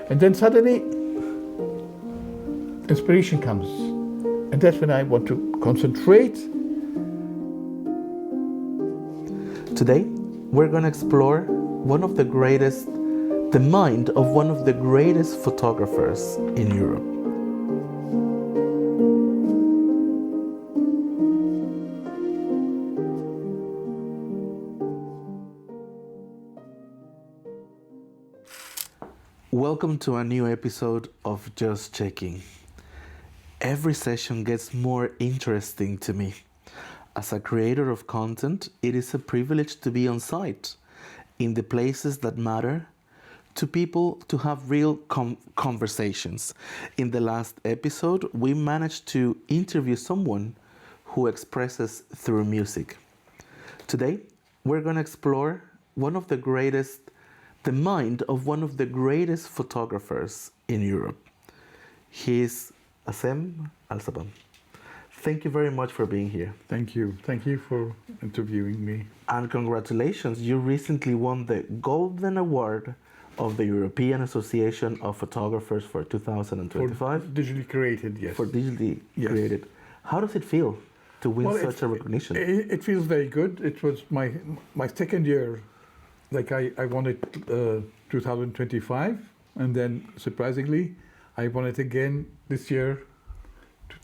And then suddenly, inspiration comes. And that's when I want to concentrate. Today, we're going to explore the mind of one of the greatest photographers in Europe. Welcome to a new episode of JustCzeching. Every session gets more interesting to me. As a creator of content, it is a privilege to be on site, in the places that matter, to people to have real conversations. In the last episode, we managed to interview someone who expresses through music. Today, we're going to explore the mind of one of the greatest photographers in Europe. He's Assem Al-Sabban. Thank you very much for being here. Thank you. Thank you for interviewing me. And congratulations, you recently won the Golden Award of the European Association of Photographers for 2025. For digitally created, yes. For digitally created. How does it feel to win such a recognition? It feels very good. It was my second year. Like I won it 2025, and then surprisingly, I won it again this year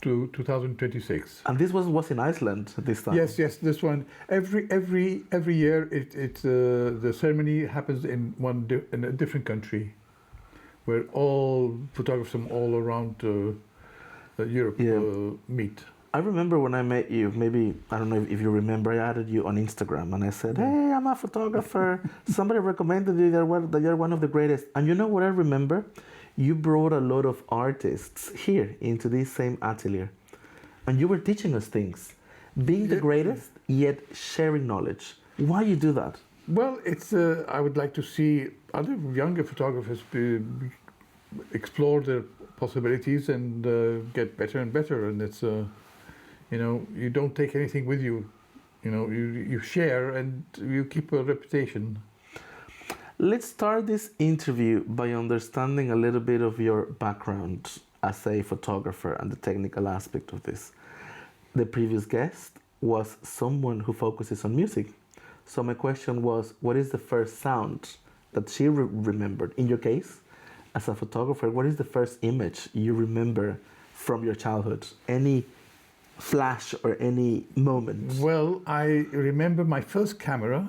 to 2026. And this was in Iceland this time. Yes, this one. Every year, the ceremony happens in in a different country, where all photographers from all around Europe meet. I remember when I met you, maybe, I don't know if you remember, I added you on Instagram and I said, hey, I'm a photographer. Somebody recommended you that you're one of the greatest. And you know what I remember? You brought a lot of artists here into this same atelier. And you were teaching us things. Being the greatest, yet sharing knowledge. Why you do that? Well, I would like to see other younger photographers explore their possibilities and get better and better. And it's... you don't take anything with you. You share and you keep a reputation. Let's start this interview by understanding a little bit of your background as a photographer and the technical aspect of this. The previous guest was someone who focuses on music. So my question was, what is the first sound that she remembered? In your case, as a photographer, what is the first image you remember from your childhood? Any flash or any moment? Well, I remember my first camera,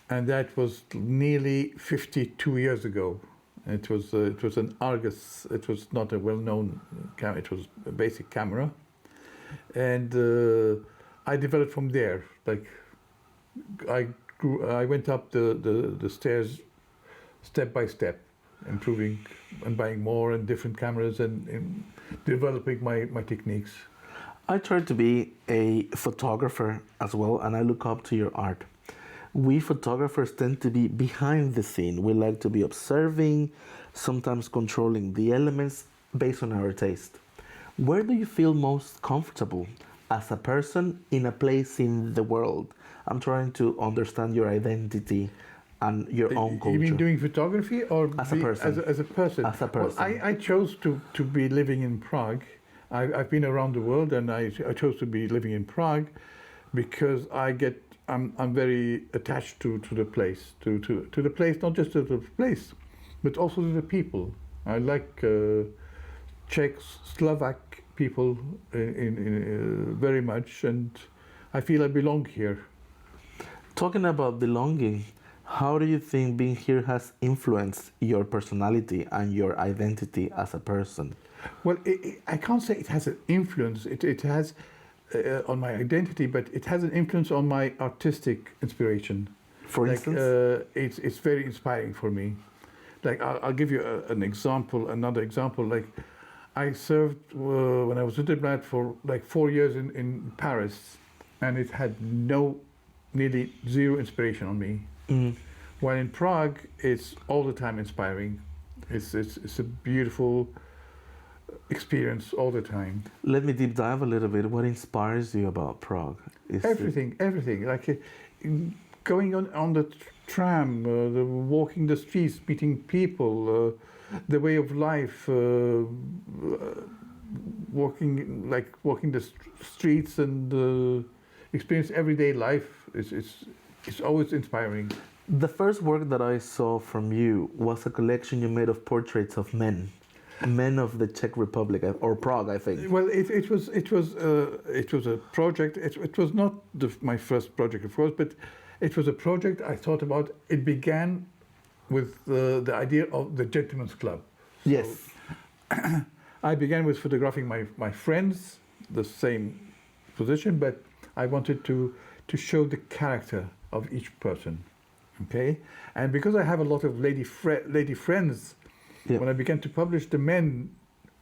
and that was nearly 52 years ago. It was an Argus. It was not a well-known camera. It was a basic camera, and I developed from there. Like I went up the stairs step by step, improving and buying more and different cameras and developing my techniques. I try to be a photographer as well, and I look up to your art. We photographers tend to be behind the scene. We like to be observing, sometimes controlling the elements based on our taste. Where do you feel most comfortable as a person in a place in the world? I'm trying to understand your identity and your own culture. You mean doing photography or as a person? As a person. As a person. Well, I chose to be living in Prague. I've been around the world, and I chose to be living in Prague because I'm very attached to the place, to the place, not just to the place, but also to the people. I like Czechs, Slovak people very much, and I feel I belong here. Talking about belonging, how do you think being here has influenced your personality and your identity as a person? Well, I can't say it has an influence. It has on my identity, but it has an influence on my artistic inspiration. For instance? It's very inspiring for me. Like, I'll give you another example. Like, I served when I was a diplomat for like 4 years in Paris, and it had nearly zero inspiration on me. Mm. While in Prague, it's all the time inspiring. It's a beautiful experience all the time. Let me deep dive a little bit. What inspires you about Prague? Everything. Like going on the tram, walking the streets, meeting people, the way of life, walking the streets and experience everyday life is always inspiring. The first work that I saw from you was a collection you made of portraits of men of the Czech Republic or Prague, I think. Well, it was a project. It was not my first project, of course, but it was a project I thought about. It began with the idea of the gentleman's club. Yes. So I began with photographing my friends, the same position, but I wanted to show the character of each person. Okay, and because I have a lot of lady friends, when I began to publish the men,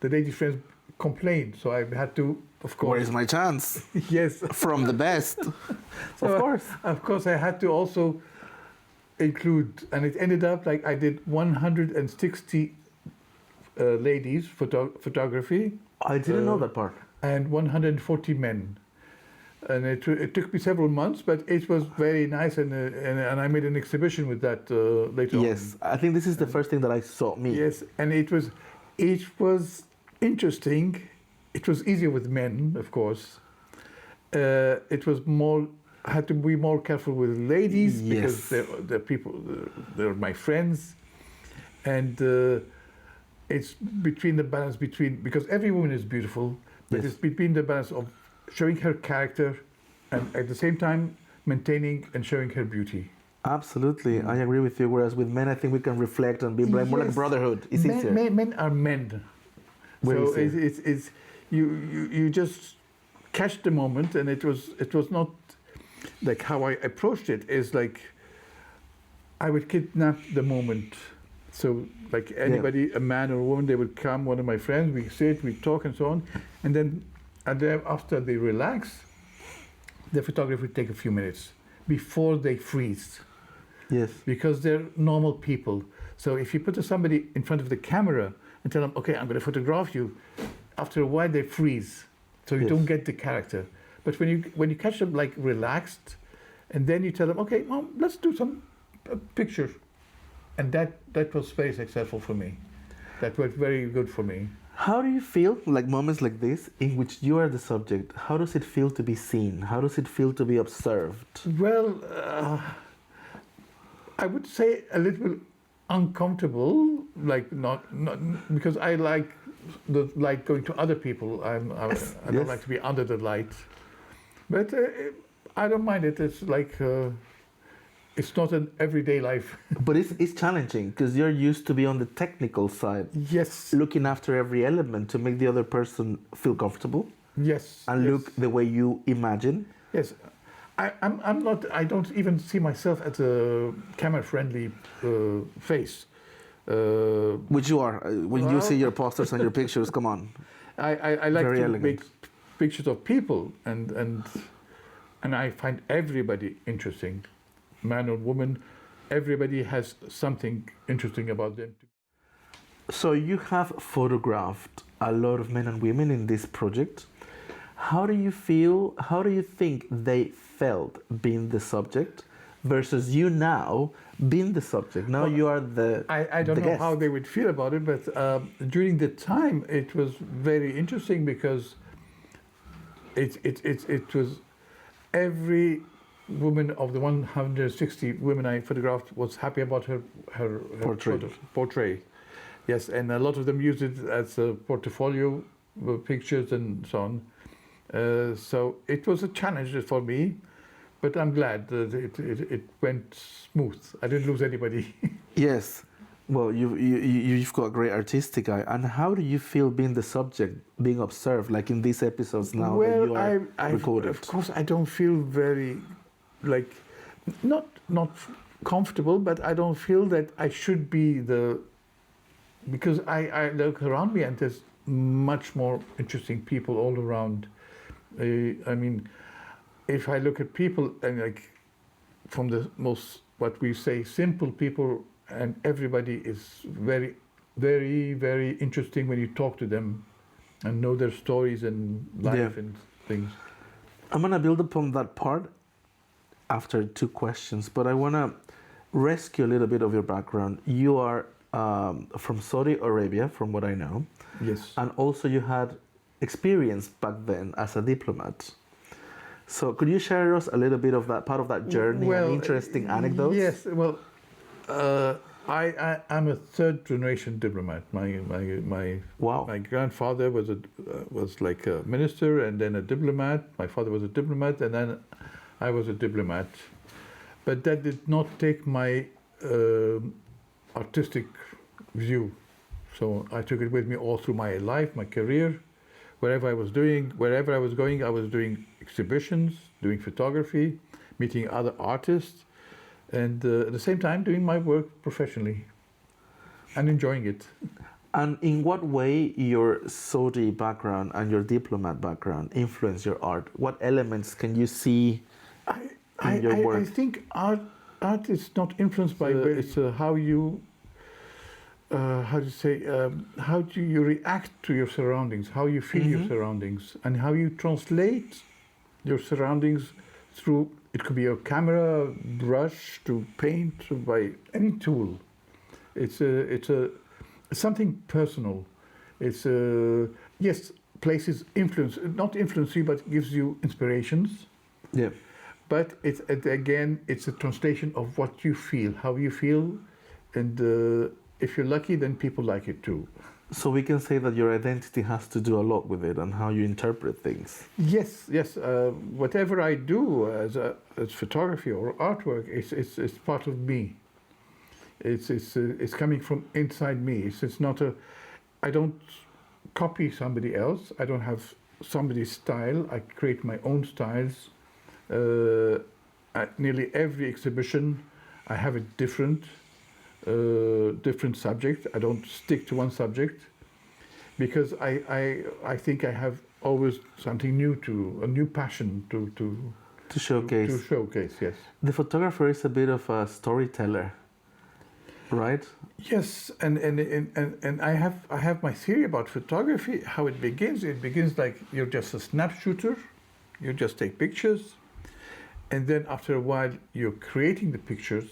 the lady friends complained, so I had to, of course. Where is my chance? Yes, from the best. So of course, I had to also include, and it ended up like I did 160 ladies photography. I didn't know that part. And 140 men. And it took me several months, but it was very nice, and I made an exhibition with that later on. Yes, I think this is the first thing that I saw. Yes, and it was interesting. It was easier with men, of course. It was more. I had to be more careful with ladies because they're people. They're my friends, and it's between the balance between, because every woman is beautiful, but it's between the balance of showing her character and at the same time maintaining and showing her beauty. Absolutely, I agree with you. Whereas with men, I think we can reflect and be more like brotherhood. It's easier. Men are men. So it's you just catch the moment, and it was not like how I approached it. Is like I would kidnap the moment. So like anybody, a man or a woman, they would come. One of my friends, we sit, we talk, and so on, and then. And then after they relax, the photographer would take a few minutes before they freeze. Yes. Because they're normal people. So if you put somebody in front of the camera and tell them, okay, I'm going to photograph you, after a while they freeze. So you don't get the character. But when you catch them like relaxed, and then you tell them, okay, Mom, let's do some picture. And that was very successful for me. That worked very good for me. How do you feel, like moments like this, in which you are the subject? How does it feel to be seen? How does it feel to be observed? Well, I would say a little bit uncomfortable, like not because I like the light going to other people. I don't like to be under the light, but I don't mind it. It's like it's not an everyday life. But it's challenging because you're used to be on the technical side. Yes. Looking after every element to make the other person feel comfortable. Yes. And look the way you imagine. Yes. I'm not. I don't even see myself as a camera-friendly face. Which you are. When you see your posters and your pictures, come on. I like to make pictures of people, and I find everybody interesting. Man or woman, everybody has something interesting about them. So you have photographed a lot of men and women in this project. How do you feel, how do you think they felt being the subject versus you now being the subject? Now you are the I don't know how they would feel about it, but during the time it was very interesting because it was every woman of the 160 women I photographed was happy about her portrait. Yes, and a lot of them used it as a portfolio pictures and so on. So it was a challenge for me, but I'm glad that it went smooth. I didn't lose anybody. Yes. Well, you've got a great artistic eye. And how do you feel being the subject, being observed, like in these episodes now that you are recorded? Of course, I don't feel very, not comfortable, but I don't feel that I should be because I look around me and there's much more interesting people all around. I mean, if I look at people and from the most, what we say, simple people, and everybody is very, very, very interesting when you talk to them and know their stories and life and things. I'm gonna build upon that part. after two questions, but I want to rescue a little bit of your background. You are from Saudi Arabia, from what I know. Yes. And also you had experience back then as a diplomat. So could you share us a little bit of that part of that journey and interesting anecdotes? Yes. Well, I'm a third generation diplomat. Wow. My grandfather was like a minister and then a diplomat. My father was a diplomat and then I was a diplomat. But that did not take my artistic view. So I took it with me all through my life, my career. Wherever I was going, I was doing exhibitions, doing photography, meeting other artists, and at the same time doing my work professionally and enjoying it. And in what way your Saudi background and your diplomat background influence your art? What elements can you see in your work? I think art is not influenced by it's how you how do you react to your surroundings, how you feel your surroundings, and how you translate your surroundings through, it could be a camera, brush, to paint, by any tool. It's something personal. It's yes, places influence, not influence you, but gives you inspirations. Yeah. But it's a translation of what you feel, how you feel, and if you're lucky, then people like it too. So we can say that your identity has to do a lot with it and how you interpret things. Yes. Whatever I do as photography or artwork, it's part of me. It's coming from inside me. It's not I don't copy somebody else. I don't have somebody's style. I create my own styles. At nearly every exhibition, I have a different subject. I don't stick to one subject because I think I have always something new a new passion to showcase. To showcase, yes. The photographer is a bit of a storyteller, right? Yes, and I have my theory about photography. How it begins? It begins like you're just a snap shooter. You just take pictures, and then after a while you're creating the pictures.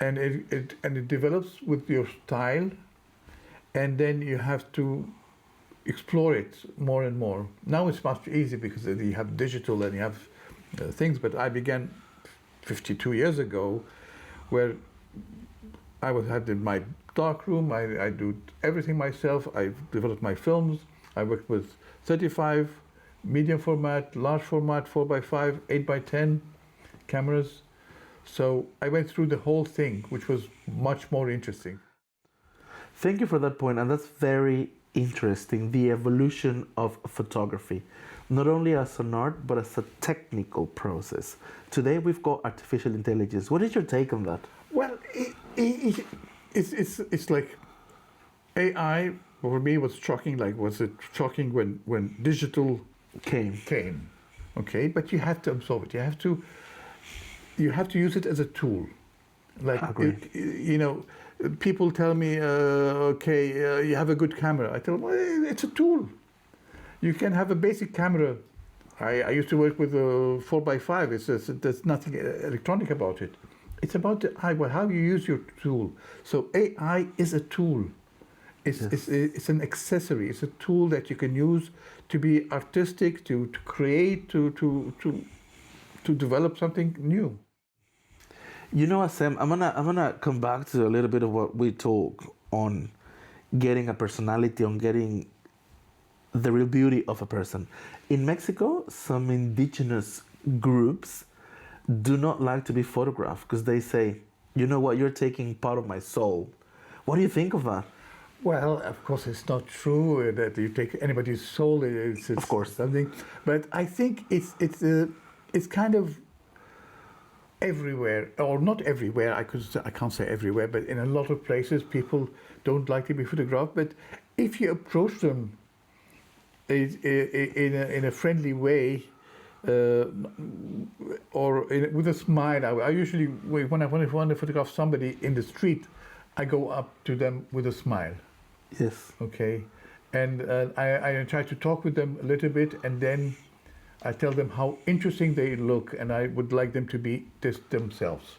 And it develops with your style, and then you have to explore it more and more. Now it's much easier because you have digital and you have things, but I began 52 years ago where I had in my dark room, I do everything myself. I developed my films. I worked with 35, medium format, large format, 4x5, 8x10 cameras. So I went through the whole thing, which was much more interesting. Thank you for that point, and that's very interesting, the evolution of photography, not only as an art, but as a technical process. Today we've got artificial intelligence. What is your take on that? Well, it's like AI, for me, was shocking. Like, was it shocking when digital came? Okay, but you have to absorb it. You have to use it as a tool. Like, people tell me, you have a good camera. I tell them, well, it's a tool. You can have a basic camera. I used to work with a 4x5. There's nothing electronic about it. It's about how you use your tool. So AI is a tool. It's an accessory. It's a tool that you can use to be artistic, to create, to develop something new. You know, Assem, I'm gonna come back to a little bit of what we talk on getting a personality, on getting the real beauty of a person. In Mexico, some indigenous groups do not like to be photographed because they say, you know what, you're taking part of my soul. What do you think of that? Well, of course, it's not true that you take anybody's soul. It's of course something, but I think it's kind of everywhere, or not everywhere. I can't say everywhere, but in a lot of places, people don't like to be photographed. But if you approach them in a friendly way, or with a smile, I usually, when I want to photograph somebody in the street, I go up to them with a smile. Yes. Okay, and I try to talk with them a little bit, and then I tell them how interesting they look, and I would like them to be just themselves.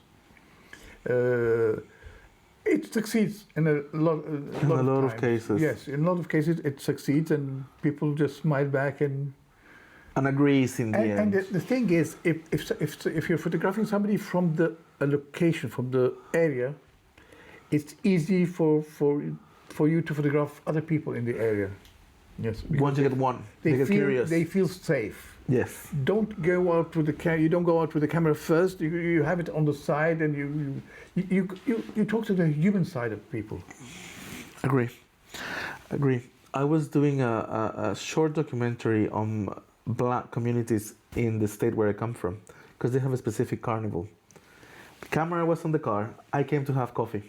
It succeeds in a lot of times. cases. Yes, in a lot of cases it succeeds, and people just smile back and agrees in the end. And the thing is, if you're photographing somebody from a location, from the area, it's easy for you to photograph other people in the area. Yes. Once you get one, they get curious. They feel safe. Yes. Don't go out with the camera. You don't go out with the camera first. You have it on the side, and you talk to the human side of people. Agree. I was doing a short documentary on Black communities in the state where I come from, because they have a specific carnival. The camera was on the car. I came to have coffee.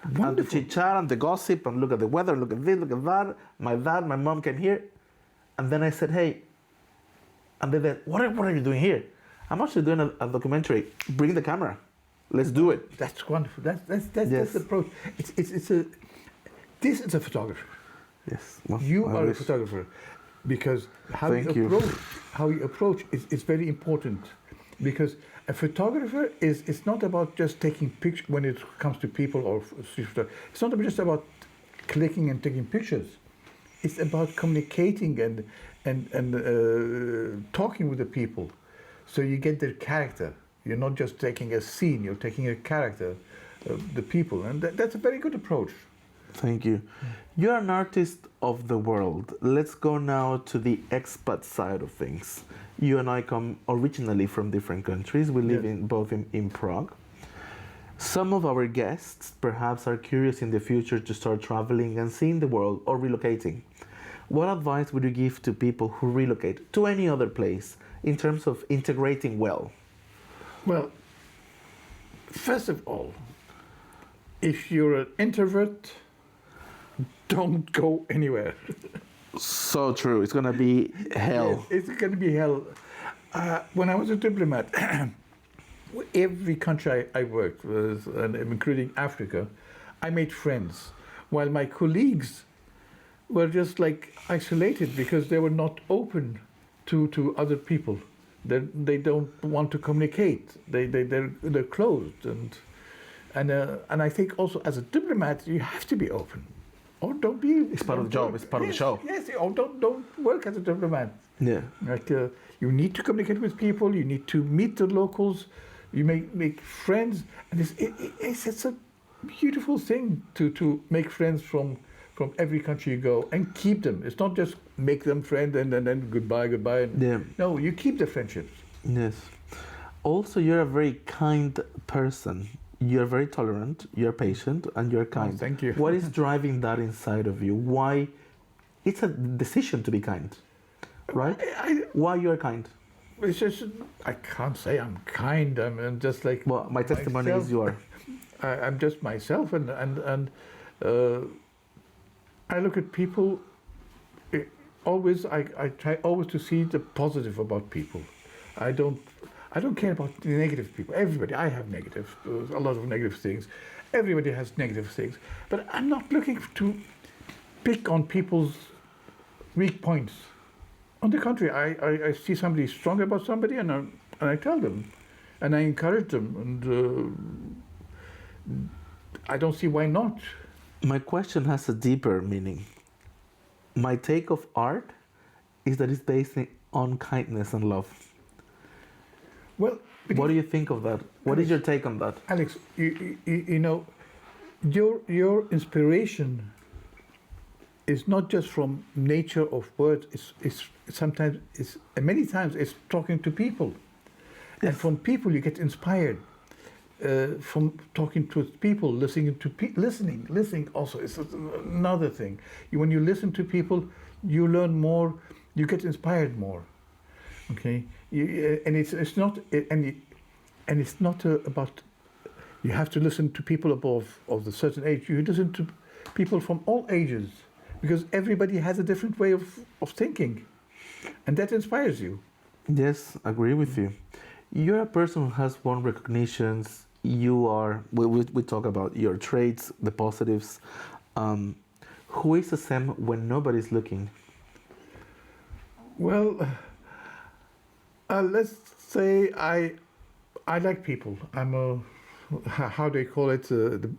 Wonderful. And the chit chat and the gossip and look at the weather, look at this, look at that. My dad, my mom came here, and then I said, "Hey," and they said, "What are you doing here?" "I'm actually doing a documentary. Bring the camera. Let's do it." That's wonderful. That's Yes. the approach. This is a photographer. Yes. Well, You I are a wish. photographer, because Thank you. how you approach is very important, because a photographer it's not about just taking pictures when it comes to people or it's not just about clicking and taking pictures. It's about communicating and talking with the people, so you get their character. You're not just taking a scene; you're taking a character, the people, and that's a very good approach. Thank you. You're an artist of the world. Let's go now to the expat side of things. You and I come originally from different countries. We live Yes. both in Prague. Some of our guests perhaps are curious in the future to start traveling and seeing the world or relocating. What advice would you give to people who relocate to any other place in terms of integrating well? Well, first of all, if you're an introvert, don't go anywhere. So true. It's going to be hell. Yes, it's going to be hell. When I was a diplomat, every country I worked with, and including Africa, I made friends, while my colleagues were just like isolated because they were not open to other people. They don't want to communicate. They're closed, and I think also as a diplomat you have to be open. Or don't be. It's part of the job. It's part of the show. Yes. Or don't work as a diplomat. Yeah. Like you need to communicate with people. You need to meet the locals. You make friends, and it's a beautiful thing to make friends from every country you go and keep them. It's not just make them friends and then goodbye. And Yeah. No, you keep the friendships. Yes. Also, you're a very kind person. You're very tolerant, you're patient, and you're kind. Thank you. What is driving that inside of you? Why? It's a decision to be kind, right? Why you're kind? It's just, I can't say I'm kind. I'm just like. Well, my testimony myself. is you are. I'm just myself, and I look at people. I try always to see the positive about people. I don't care about the negative people. Everybody, I have a lot of negative things. Everybody has negative things. But I'm not looking to pick on people's weak points. On the contrary, I see somebody strong about somebody and I tell them. And I encourage them. And I don't see why not. My question has a deeper meaning. My take of art is that it's based on kindness and love. Well, What do you think of that? What is your take on that? Alex, you know, your inspiration is not just from nature of words. Many times it's talking to people, and Yes. from people you get inspired. From talking to people, listening also is another thing. When you listen to people, you learn more. You get inspired more. Okay, and it's not about you have to listen to people of a certain age. You listen to people from all ages, because everybody has a different way of thinking, and that inspires you. Yes, I agree with you. You're a person who has won recognitions. You are. We talk about your traits, the positives. Who is Assem when nobody's looking? Well, Let's say I like people. I'm a how do they call it? The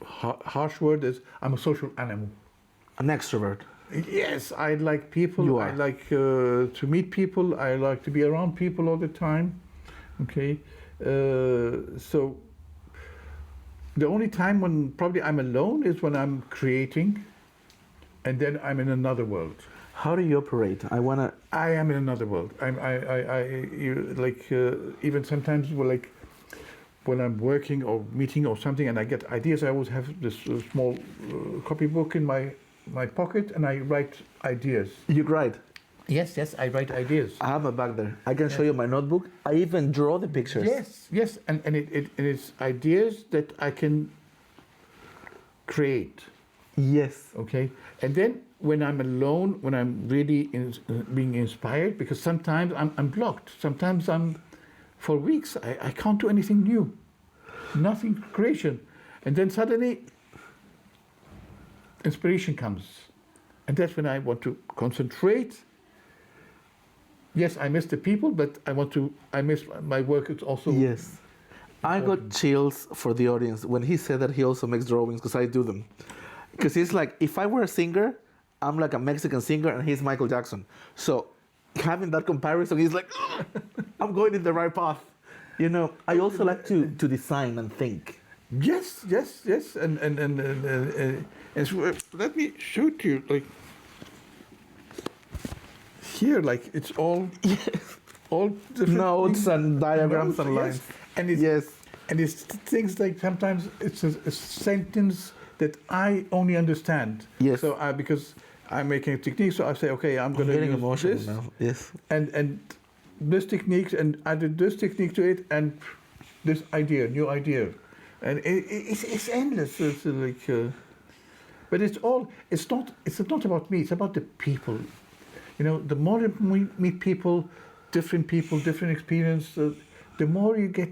harsh word is I'm a social animal. An extrovert. Yes, I like people. You are. I like to meet people. I like to be around people all the time. Okay, so the only time when probably I'm alone is when I'm creating, and then I'm in another world. How do you operate? I am in another world. Even sometimes when I'm working or meeting or something and I get ideas, I always have this small copybook in my pocket and I write ideas. You write? Yes, I write ideas. I have it back there. I can show you my notebook. I even draw the pictures. Yes, and it's ideas that I can create. Yes. Okay, and then when I'm alone, when I'm really being inspired, because sometimes I'm blocked. Sometimes for weeks, I can't do anything new, nothing creation. And then suddenly, inspiration comes. And that's when I want to concentrate. Yes, I miss the people, but I miss my work. It's also... Yes. I got chills for the audience when he said that he also makes drawings, because I do them. Because it's like, if I were a singer, I'm like a Mexican singer and he's Michael Jackson. So having that comparison, he's like, I'm going in the right path. You know, I also like to design and think. Yes. And so, let me show it to you. Like, here, like, it's all... all different notes things. and diagrams Notes, and lines. yes. And it's, and it's things like sometimes it's a sentence that I only understand. Yes. So because I'm making a technique, so I say, okay, I'm going to use emotional this. now. Yes. And this technique, and added this technique to it, and this idea, new idea, and it's endless. It's like, but it's not about me. It's about the people. You know, the more we meet people, different experience, the more you get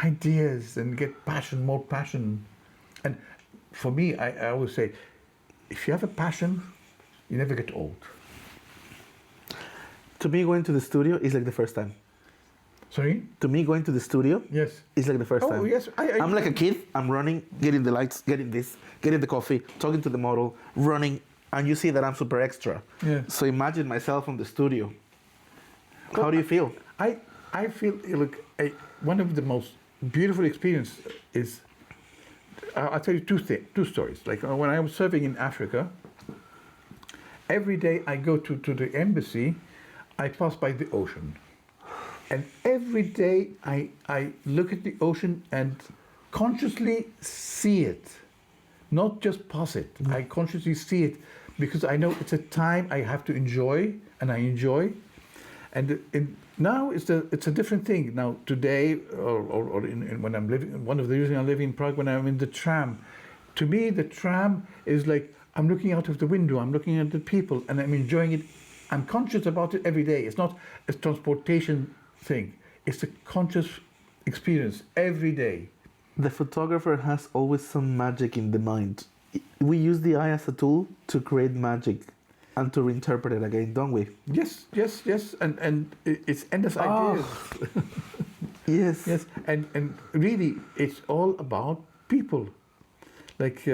ideas and get passion, more passion. And for me, I always say, if you have a passion, you never get old. To me, going to the studio is like the first time. Sorry? To me, going to the studio Yes. is like the first time. Oh, yes. I'm like a kid. I'm running, getting the lights, getting this, getting the coffee, talking to the model, running, and you see that I'm super extra. Yeah. So imagine myself in the studio. How do you feel? I feel, look, one of the most beautiful experience is, I'll tell you two stories. Like when I was serving in Africa, every day I go to the embassy, I pass by the ocean. And every day I look at the ocean and consciously see it, not just pass it. I consciously see it because I know it's a time I have to enjoy, and I enjoy. And now it's a different thing. Now today, or when I'm living, one of the reasons I live in Prague, when I'm in the tram, to me the tram is like I'm looking out of the window, I'm looking at the people, and I'm enjoying it. I'm conscious about it every day. It's not a transportation thing. It's a conscious experience every day. The photographer has always some magic in the mind. We use the eye as a tool to create magic and to reinterpret it again, don't we? Yes, and it's endless ideas. Yes. And really, it's all about people. Like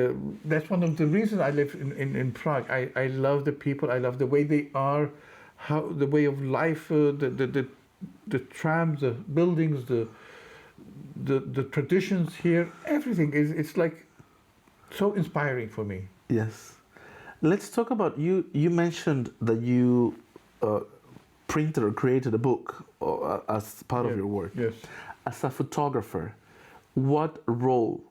that's one of the reasons I live in Prague. I love the people. I love the way they are, how the way of life, the trams, the buildings, the traditions here. Everything it's like so inspiring for me. Yes. Let's talk about you. You mentioned that you printed or created a book as part of your work. Yes. As a photographer, what role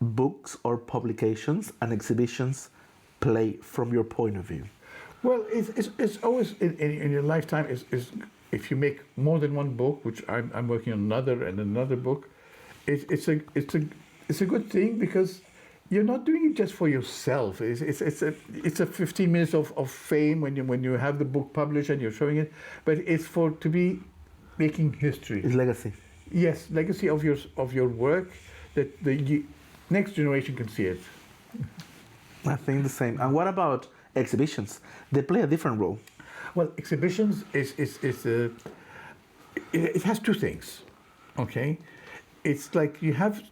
books or publications and exhibitions play from your point of view? Well, it's always in your lifetime is if you make more than one book, which I'm working on another book, it's a good thing because you're not doing it just for yourself. It's a 15 minutes of fame when you have the book published and you're showing it, but it's to be making history. It's legacy. Yes, legacy of your work that the next generation can see it. I think the same. And what about exhibitions? They play a different role. Well, exhibitions is it has two things, okay? It's like you have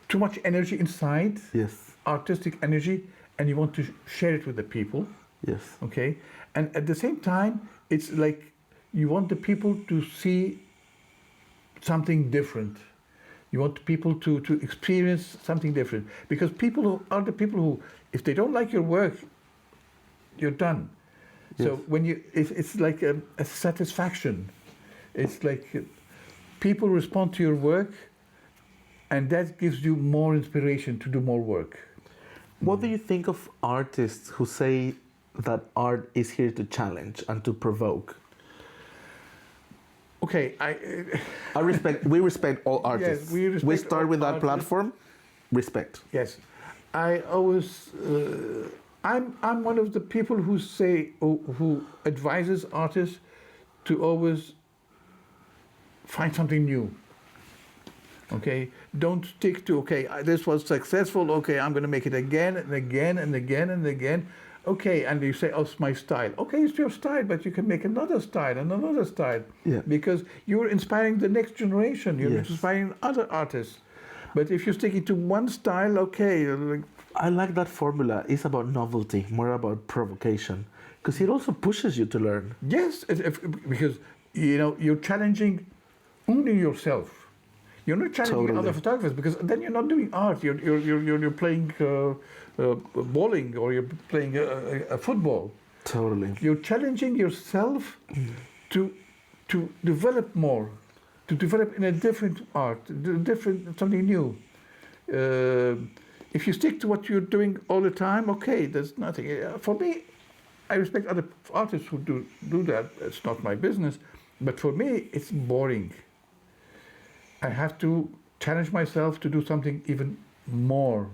too much energy inside, Yes. artistic energy, and you want to share it with the people, Yes. okay? And at the same time, it's like you want the people to see something different. You want people to experience something different. Because people who are the people who, if they don't like your work, you're done. So Yes. when you, it's like a satisfaction. It's like people respond to your work, and that gives you more inspiration to do more work. What do you think of artists who say that art is here to challenge and to provoke? Okay, We respect all artists. Yes, we respect start all with that artists. platform. Respect. yes, I always, I'm one of the people who say, who advises artists to always find something new. Okay, don't stick to, okay, this was successful, okay, I'm going to make it again and again and again and again. Okay, and you say, oh, it's my style. Okay, it's your style, but you can make another style and another style. Yeah. Because you're inspiring the next generation, you're Yes. inspiring other artists. But if you're sticking to one style, okay, like, I like that formula. It's about novelty, more about provocation, because it also pushes you to learn. yes, because, you know, you're challenging only yourself. You're not challenging Totally. other photographers, because then you're not doing art. You're playing bowling, or you're playing a football. Totally. You're challenging yourself to develop more, to develop in a different art, something new. If you stick to what you're doing all the time, okay, there's nothing. For me, I respect other artists who do that. It's not my business, but for me, it's boring. I have to challenge myself to do something even more,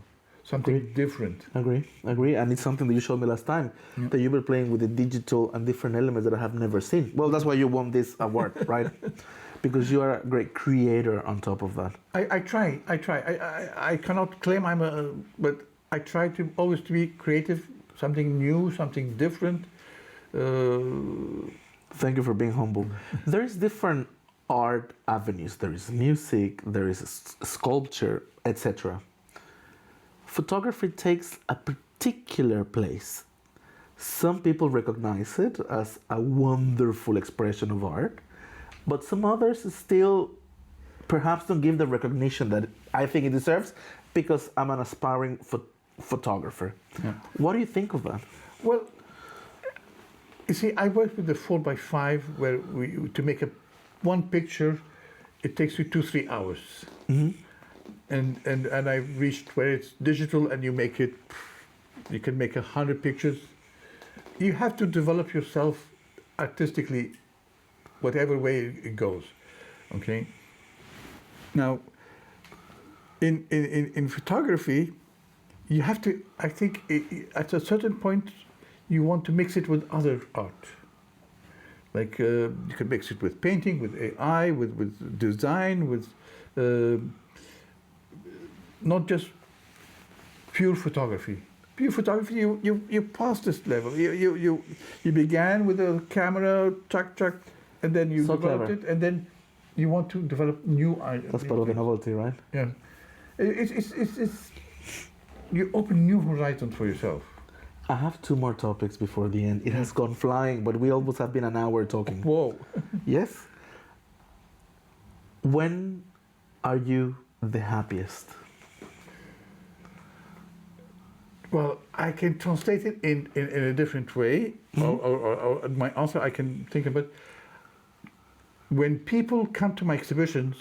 something different. Agree. And it's something that you showed me last time, that you were playing with the digital and different elements that I have never seen. Well, that's why you won this award, right? Because you are a great creator on top of that. I try. I cannot claim but I try to always to be creative, something new, something different. Thank you for being humble. There is different art avenues. There is music, there is sculpture, etc. Photography takes a particular place. Some people recognize it as a wonderful expression of art, but some others still perhaps don't give the recognition that I think it deserves, because I'm an aspiring photographer. Yeah. What do you think of that? Well, you see, I work with the 4x5, where to make one picture, it takes you 2-3 hours. Mm-hmm. And I've reached where it's digital, and you can make 100 pictures. You have to develop yourself artistically, whatever way it goes. Okay. Now, in photography, you have to, I think, at a certain point, you want to mix it with other art. Like you can mix it with painting, with AI, with design, with not just pure photography. Pure photography, you pass this level. You began with a camera, chuck, and then you developed it, and then you want to develop new ideas. That's part of the novelty, right? Yeah, it's you open new horizons for yourself. I have 2 more topics before the end. It has gone flying, but we almost have been an hour talking. Whoa. Yes? When are you the happiest? Well, I can translate it in a different way, or my answer I can think about. When people come to my exhibitions,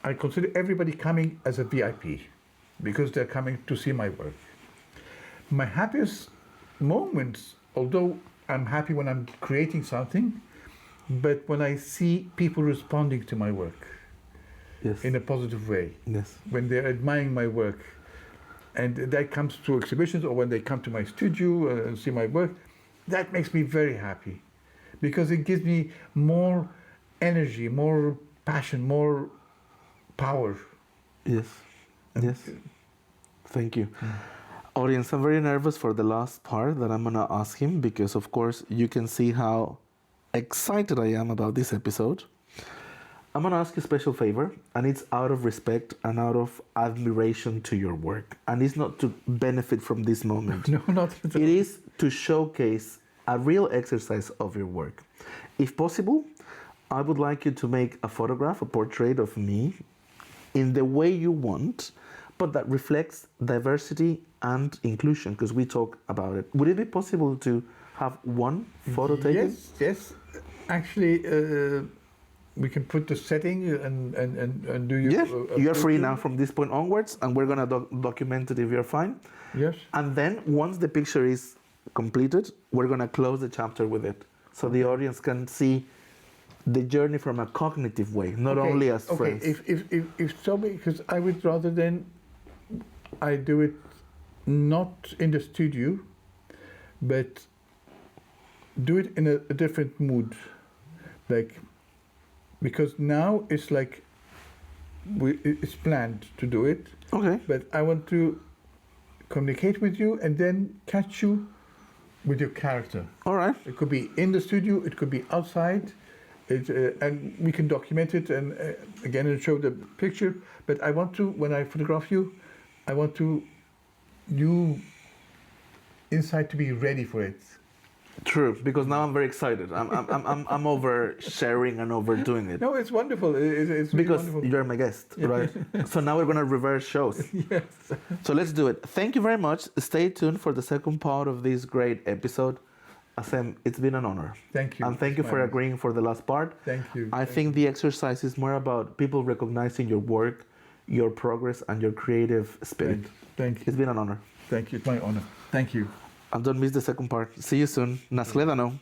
I consider everybody coming as a VIP, because they're coming to see my work. My happiest moments, although I'm happy when I'm creating something, but when I see people responding to my work Yes. in a positive way, Yes. when they're admiring my work, and that comes through exhibitions, or when they come to my studio and see my work, that makes me very happy, because it gives me more energy, more passion, more power. Yes. Yes. Thank you. Audience, I'm very nervous for the last part that I'm going to ask him, because, of course, you can see how excited I am about this episode. I'm gonna ask you a special favor, and it's out of respect and out of admiration to your work, and it's not to benefit from this moment. No, not at all. It is to showcase a real exercise of your work. If possible, I would like you to make a photograph, a portrait of me, in the way you want, but that reflects diversity and inclusion, because we talk about it. Would it be possible to have one photo taken? Yes, yes. Actually, we can put the setting and do you. Yeah, you're free now from this point onwards, and we're gonna document it if you're fine. Yes. And then once the picture is completed, we're gonna close the chapter with it, so the audience can see the journey from a cognitive way, not only as friends. If somebody, because I would rather than I do it not in the studio, but do it in a different mood, like, because now it's like it's planned to do it, Okay. but I want to communicate with you and then catch you with your character. All right. It could be in the studio, it could be outside, and we can document it and again and show the picture. But I want to, when I photograph you, I want you inside to be ready for it. True, because now I'm very excited. I'm over sharing and overdoing it. No, it's wonderful. It's really Because wonderful. you're my guest, right? So now we're gonna reverse shows. Yes. So let's do it. Thank you very much. Stay tuned for the second part of this great episode. Assem, it's been an honor. Thank you. And thank you for agreeing for the last part. Thank you. I think the exercise is more about people recognizing your work, your progress, and your creative spirit. Thank you. It's been an honor. Thank you. It's my honor. Thank you. And don't miss the second part. See you soon. Nashledano.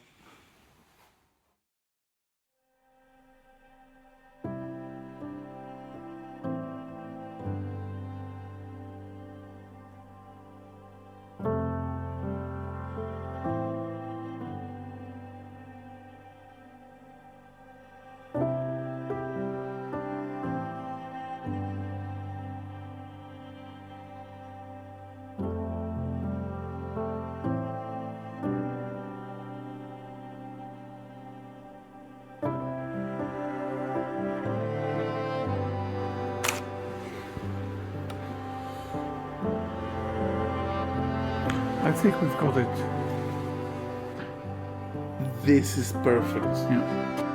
I think we've got it. This is perfect. Yeah.